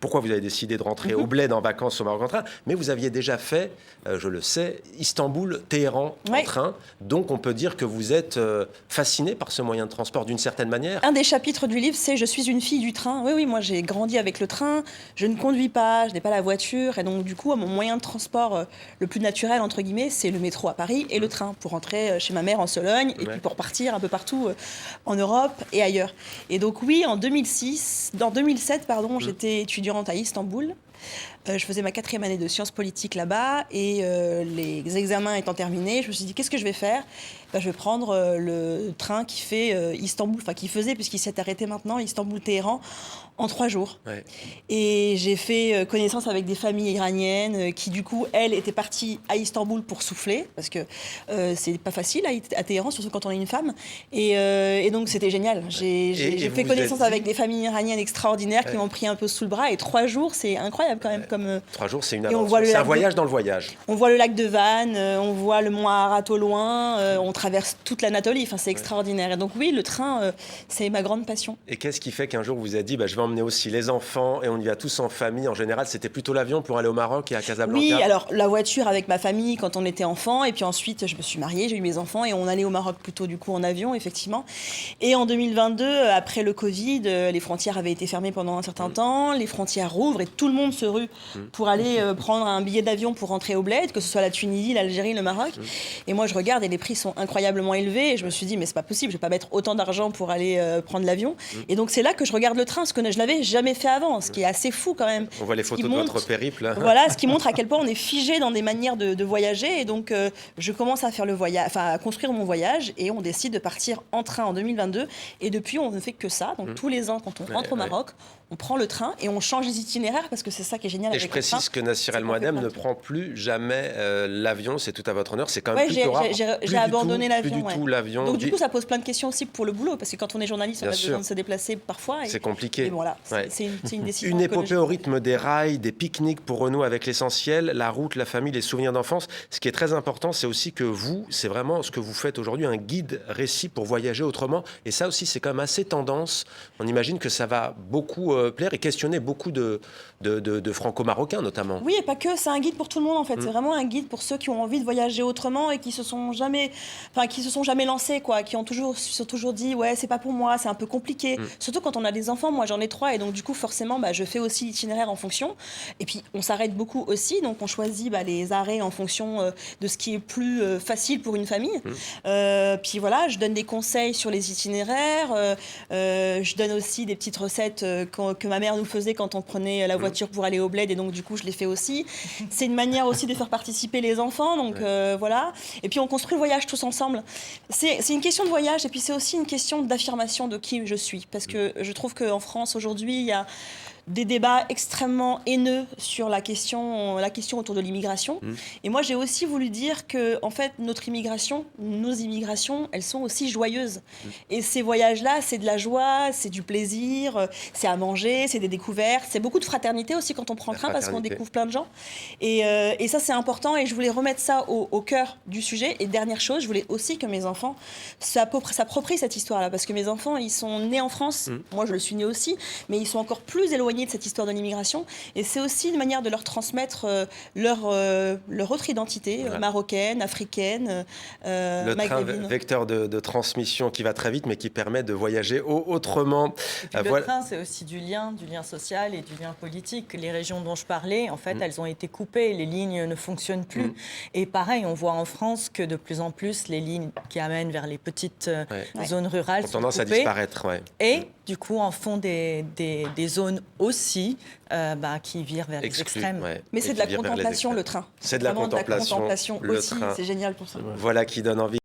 pourquoi vous avez décidé de rentrer au bled en vacances au Maroc en train, mais vous aviez déjà fait, je le sais, Istanbul-Téhéran en train. Donc on peut dire que vous êtes fasciné par ce moyen de transport d'une certaine manière. Un des chapitres du livre, c'est « Je suis une fille du train ». Oui, moi j'ai grandi avec le train, je ne conduis pas, je n'ai pas la voiture, et donc du coup, mon moyen de transport le plus naturel, entre guillemets, c'est le métro à Paris et le train, pour rentrer chez ma mère en Sologne, et puis pour partir un peu partout en Europe et ailleurs. Et donc oui, en 2007, j'étais étudiante à Istanbul. Je faisais ma 4e année de sciences politiques là-bas, et les examens étant terminés, je me suis dit, qu'est-ce que je vais faire ? Je vais prendre le train qui fait Istanbul, enfin qui faisait, puisqu'il s'est arrêté maintenant, Istanbul-Téhéran, en 3 jours. Et j'ai fait connaissance avec des familles iraniennes qui, du coup, elles étaient parties à Istanbul pour souffler, parce que c'est pas facile à Téhéran, surtout quand on est une femme. Et donc, c'était génial. J'ai fait connaissance avec des familles iraniennes extraordinaires qui m'ont pris un peu sous le bras. Et 3 jours, c'est incroyable quand même. 3 jours, c'est une aventure. C'est un voyage dans le voyage. On voit le lac de Van, on voit le mont Ararat au loin, on traverse toute l'Anatolie. Enfin, c'est extraordinaire. Et donc, oui, le train, c'est ma grande passion. Et qu'est-ce qui fait qu'un jour, vous vous êtes dit, je vais emmener aussi les enfants et on y va tous en famille? En général, c'était plutôt l'avion pour aller au Maroc et à Casablanca? Oui, alors la voiture avec ma famille quand on était enfant, et puis ensuite je me suis mariée, j'ai eu mes enfants et on allait au Maroc plutôt du coup en avion, effectivement. Et en 2022, après le Covid, les frontières avaient été fermées pendant un certain temps, les frontières rouvrent et tout le monde se rue pour aller prendre un billet d'avion pour rentrer au bled, que ce soit la Tunisie, l'Algérie, le Maroc. Et moi je regarde et les prix sont incroyablement élevés et je me suis dit mais c'est pas possible, je vais pas mettre autant d'argent pour aller prendre l'avion. Et donc c'est là que je regarde le train, parce que je l'avais jamais fait avant, ce qui est assez fou quand même. On voit les photos de votre périple. Voilà, ce qui montre à quel point on est figé dans des manières de voyager. Et donc, je commence à faire le voyage, enfin, à construire mon voyage, et on décide de partir en train en 2022. Et depuis, on ne fait que ça. Donc, tous les ans, quand on rentre au Maroc, on prend le train et on change les itinéraires, parce que c'est ça qui est génial avec le train. Et je précise que Nassir El Moadem ne prend plus jamais l'avion. C'est tout à votre honneur. C'est quand même plutôt rare. J'ai abandonné l'avion. Plus du tout l'avion. Donc, du coup, ça pose plein de questions aussi pour le boulot, parce que quand on est journaliste, on a besoin de se déplacer parfois. C'est compliqué. Et voilà, c'est une décision. Une épopée au rythme des rails, des pique-niques pour renouer avec l'essentiel, la route, la famille, les souvenirs d'enfance. Ce qui est très important, c'est aussi que vous, c'est vraiment ce que vous faites aujourd'hui, un guide récit pour voyager autrement. Et ça aussi, c'est quand même assez tendance. On imagine que ça va beaucoup plaire et questionner beaucoup de franco-marocains notamment. Oui, et pas que, c'est un guide pour tout le monde en fait. C'est vraiment un guide pour ceux qui ont envie de voyager autrement et qui se sont jamais lancés, quoi, qui se sont toujours dit ouais, c'est pas pour moi, c'est un peu compliqué. Surtout quand on a des enfants, moi j'en ai 3, et donc du coup forcément je fais aussi l'itinéraire en fonction. Et puis on s'arrête beaucoup aussi, donc on choisit les arrêts en fonction de ce qui est plus facile pour une famille. Puis voilà, je donne des conseils sur les itinéraires, je donne aussi des petites recettes que ma mère nous faisait quand on prenait la voiture pour aller au bled, et donc du coup je les fais aussi. C'est une manière aussi de faire participer les enfants, donc voilà. Et puis on construit le voyage tous ensemble. C'est une question de voyage, et puis c'est aussi une question d'affirmation de qui je suis, parce que je trouve qu'en France aujourd'hui, il y a des débats extrêmement haineux sur la question autour de l'immigration. Et moi, j'ai aussi voulu dire que, en fait, nos immigrations, elles sont aussi joyeuses. Et ces voyages-là, c'est de la joie, c'est du plaisir, c'est à manger, c'est des découvertes, c'est beaucoup de fraternité aussi quand on prend le train, parce qu'on découvre plein de gens. Et ça, c'est important, et je voulais remettre ça au cœur du sujet. Et dernière chose, je voulais aussi que mes enfants s'approprient cette histoire-là, parce que mes enfants, ils sont nés en France, moi je le suis née aussi, mais ils sont encore plus éloignés de cette histoire de l'immigration, et c'est aussi une manière de leur transmettre leur autre identité, marocaine, africaine, le maghrébine. Train, vecteur de transmission qui va très vite, mais qui permet de voyager autrement. Le train, c'est aussi du lien social et du lien politique. Les régions dont je parlais, en fait, elles ont été coupées, les lignes ne fonctionnent plus. Et pareil, on voit en France que de plus en plus, les lignes qui amènent vers les petites zones rurales ont tendance à disparaître. Et du coup, en font des zones aussi qui virent vers les extrêmes. Mais c'est de la contemplation, le train. C'est de la contemplation, aussi, c'est génial pour ça. Voilà qui donne envie.